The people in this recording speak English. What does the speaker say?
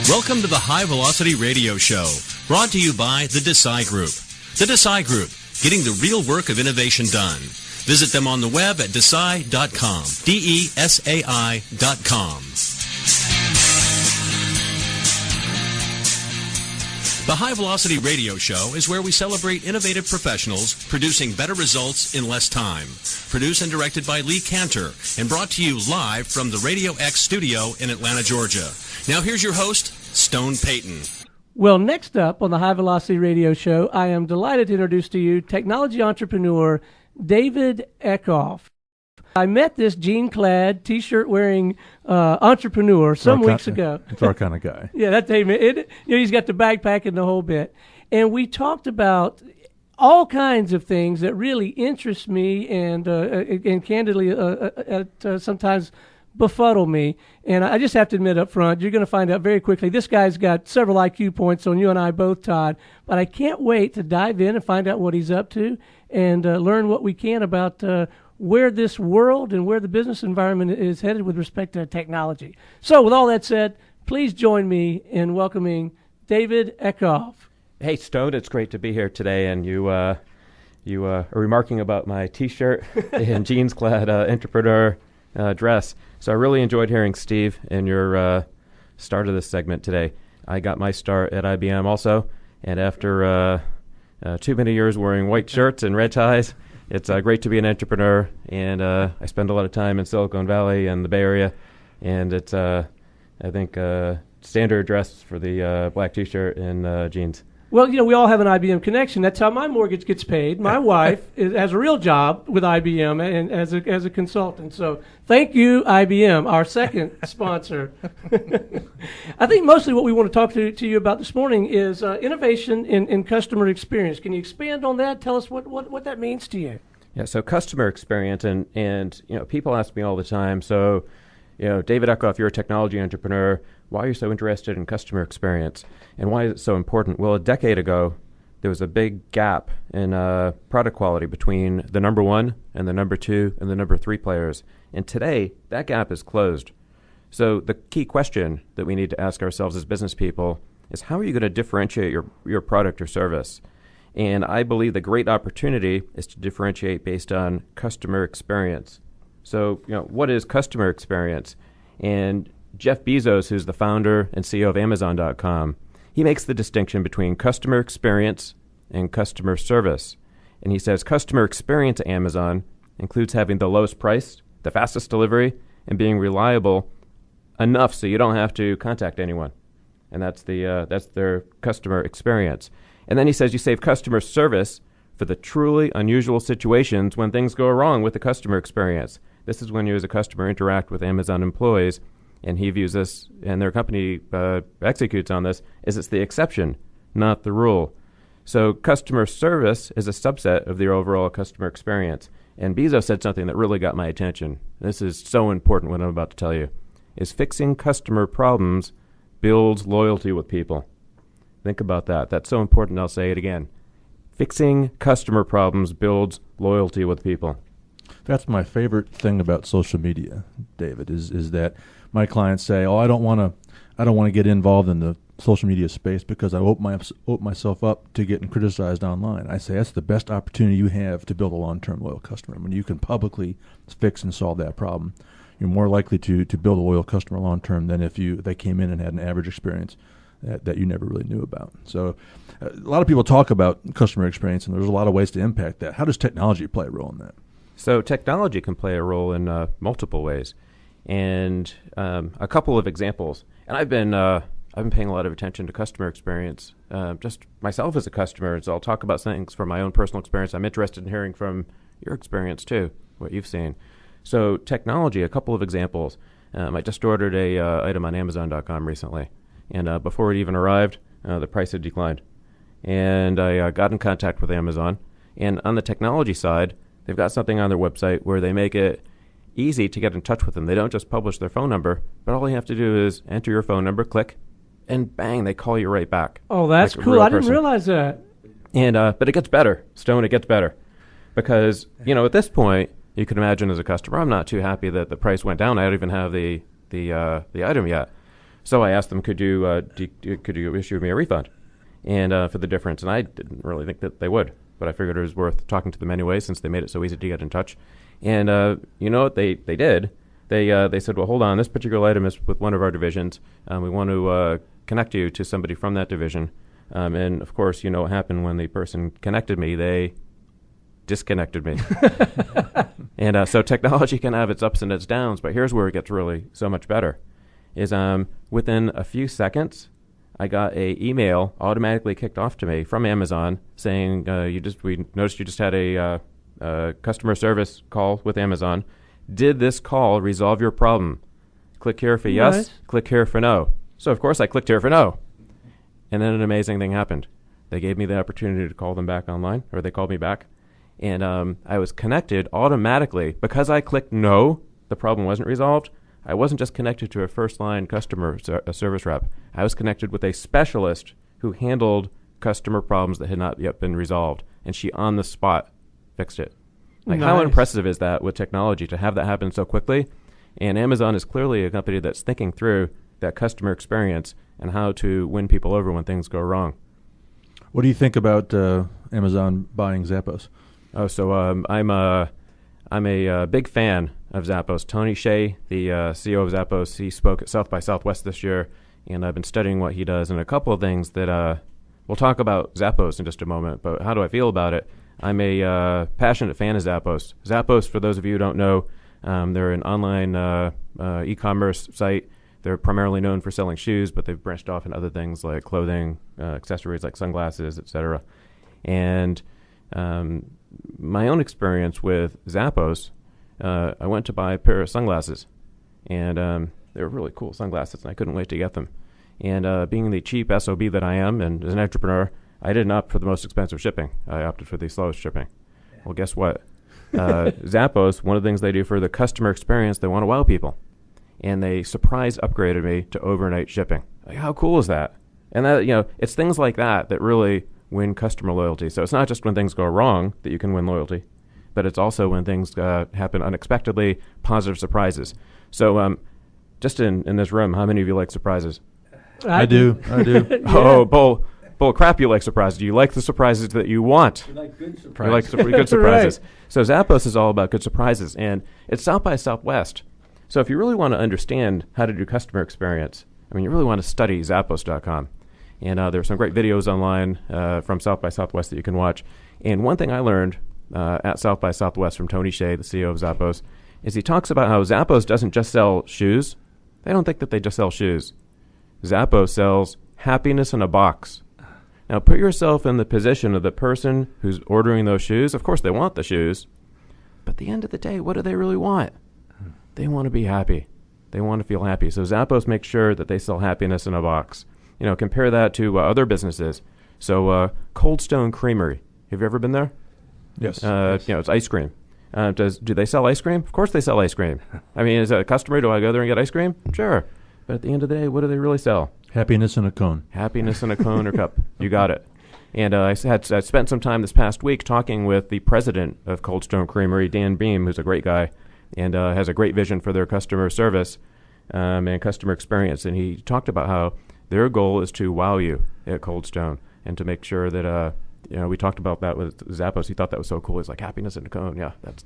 Welcome to the High Velocity Radio Show, brought to you by the Desai Group. The Desai Group, getting the real work of innovation done. Visit them on the web at desai.com, DESAI.com. The High Velocity Radio Show is where we celebrate innovative professionals producing better results in less time. Produced and directed by Lee Cantor and brought to you live from the Radio X studio in Atlanta, Georgia. Now here's your host, Stone Payton. Well, next up on the High Velocity Radio Show, I am delighted to introduce to you technology entrepreneur David Eckoff. I met this jean-clad, T-shirt-wearing entrepreneur some weeks ago. It's our kind of guy. Yeah, that's David. He's got the backpack and the whole bit. And we talked about all kinds of things that really interest me and candidly sometimes befuddle me. And I just have to admit up front, you're going to find out very quickly, this guy's got several IQ points on you and I both, Todd. But I can't wait to dive in and find out what he's up to and learn what we can about where this world and where the business environment is headed with respect to technology. So with all that said, please join me in welcoming David Eckoff. Hey, Stone, it's great to be here today, and you are remarking about my T-shirt and jeans-clad entrepreneur dress. So I really enjoyed hearing Steve and your start of this segment today. I got my start at IBM also, and after too many years wearing white shirts and red ties, it's great to be an entrepreneur, and I spend a lot of time in Silicon Valley and the Bay Area, and it's, I think, standard dress for the black T-shirt and jeans. Well, we all have an IBM connection. That's how my mortgage gets paid. My wife has a real job with IBM and as a consultant. So thank you, IBM, our second sponsor. I think mostly what we want to talk to you about this morning is innovation in customer experience. Can you expand on that? Tell us what that means to you. Yeah, so customer experience, and people ask me all the time, so David Eckoff, you're a technology entrepreneur. Why are you so interested in customer experience? And why is it so important? Well, a decade ago, there was a big gap in product quality between the number one and the number two and the number three players. And today, that gap is closed. So the key question that we need to ask ourselves as business people is, how are you going to differentiate your product or service? And I believe the great opportunity is to differentiate based on customer experience. So, what is customer experience? And Jeff Bezos, who's the founder and CEO of Amazon.com, he makes the distinction between customer experience and customer service. And he says customer experience at Amazon includes having the lowest price, the fastest delivery, and being reliable enough so you don't have to contact anyone. And that's their customer experience. And then he says you save customer service for the truly unusual situations when things go wrong with the customer experience. This is when you as a customer interact with Amazon employees, and he views this, and their company executes on this, is it's the exception, not the rule. So customer service is a subset of the overall customer experience. And Bezos said something that really got my attention. This is so important, what I'm about to tell you, is fixing customer problems builds loyalty with people. Think about that. That's so important, I'll say it again. Fixing customer problems builds loyalty with people. That's my favorite thing about social media, David, is that my clients say, I don't want to get involved in the social media space because I open myself up to getting criticized online. I say that's the best opportunity you have to build a long-term loyal customer. When you can publicly fix and solve that problem, you're more likely to build a loyal customer long-term than if they came in and had an average experience that you never really knew about. So a lot of people talk about customer experience, and there's a lot of ways to impact that. How does technology play a role in that? So technology can play a role in multiple ways, and a couple of examples. And I've been paying a lot of attention to customer experience, just myself as a customer. So I'll talk about things from my own personal experience. I'm interested in hearing from your experience too, what you've seen. So technology, a couple of examples. I just ordered a item on Amazon.com recently, and before it even arrived, the price had declined. And I got in contact with Amazon, and on the technology side, they've got something on their website where they make it easy to get in touch with them. They don't just publish their phone number, but all you have to do is enter your phone number, click, and bang, they call you right back. Oh, that's cool. I didn't realize that. And but it gets better, Stone. It gets better, because at this point you can imagine as a customer, I'm not too happy that the price went down. I don't even have the item yet. So I asked them, could you issue me a refund, and for the difference? And I didn't really think that they would, but I figured it was worth talking to them anyway, since they made it so easy to get in touch. And you know what they did? They said, well, hold on, this particular item is with one of our divisions. We want to connect you to somebody from that division. And, of course, you know what happened when the person connected me. They disconnected me. And so technology can have its ups and its downs, but here's where it gets really so much better, is within a few seconds, I got a email automatically kicked off to me from Amazon saying, we noticed you just had a customer service call with Amazon. Did this call resolve your problem? Click here for yes, Nice. click here for no. So, of course, I clicked here for no. And then an amazing thing happened. They gave me the opportunity to call them back online, or they called me back. And I was connected automatically. Because I clicked no, the problem wasn't resolved. I wasn't just connected to a first-line customer service rep. I was connected with a specialist who handled customer problems that had not yet been resolved. And she, on the spot, fixed it. Like, how Nice. impressive is that with technology to have that happen so quickly? And Amazon is clearly a company that's thinking through that customer experience and how to win people over when things go wrong. What do you think about Amazon buying Zappos? Oh, so I'm a big fan of Zappos. Tony Hsieh, the CEO of Zappos, he spoke at South by Southwest this year, and I've been studying what he does. And a couple of things that we'll talk about Zappos in just a moment, but how do I feel about it? I'm a passionate fan of Zappos. Zappos, for those of you who don't know, they're an online e-commerce site. They're primarily known for selling shoes, but they've branched off in other things like clothing, accessories like sunglasses, etc. And my own experience with Zappos, I went to buy a pair of sunglasses, and they were really cool sunglasses, and I couldn't wait to get them. And being the cheap SOB that I am, and as an entrepreneur, I didn't opt for the most expensive shipping. I opted for the slowest shipping. Well, guess what? Zappos, one of the things they do for the customer experience, they want to wow people. And they surprise upgraded me to overnight shipping. Like, how cool is that? And that, it's things like that that really win customer loyalty. So it's not just when things go wrong that you can win loyalty, but it's also when things happen unexpectedly, positive surprises. So just in this room, how many of you like surprises? I do. Yeah. Oh, bull crap, you like surprises. Do you like the surprises that you want? We like good You surprises. like good surprises. Right. So Zappos is all about good surprises, and it's South by Southwest. So if you really want to understand how to do customer experience, you really want to study Zappos.com. And there are some great videos online from South by Southwest that you can watch. And one thing I learned at South by Southwest from Tony Hsieh, the CEO of Zappos, is he talks about how Zappos doesn't just sell shoes. They don't think that they just sell shoes. Zappos sells happiness in a box. Now, put yourself in the position of the person who's ordering those shoes. Of course, they want the shoes. But at the end of the day, what do they really want? They want to be happy. They want to feel happy. So Zappos makes sure that they sell happiness in a box. Compare that to other businesses. So Cold Stone Creamery. Have you ever been there? Yes. It's ice cream. Do they sell ice cream? Of course they sell ice cream. As a customer, do I go there and get ice cream? Sure. But at the end of the day, what do they really sell? Happiness in a cone. Happiness in a cone or cup. You got it. And I spent some time this past week talking with the president of Cold Stone Creamery, Dan Beam, who's a great guy, and has a great vision for their customer service and customer experience. And he talked about how their goal is to wow you at Cold Stone and to make sure that, we talked about that with Zappos. He thought that was so cool. He's like, happiness in a cone. Yeah, that's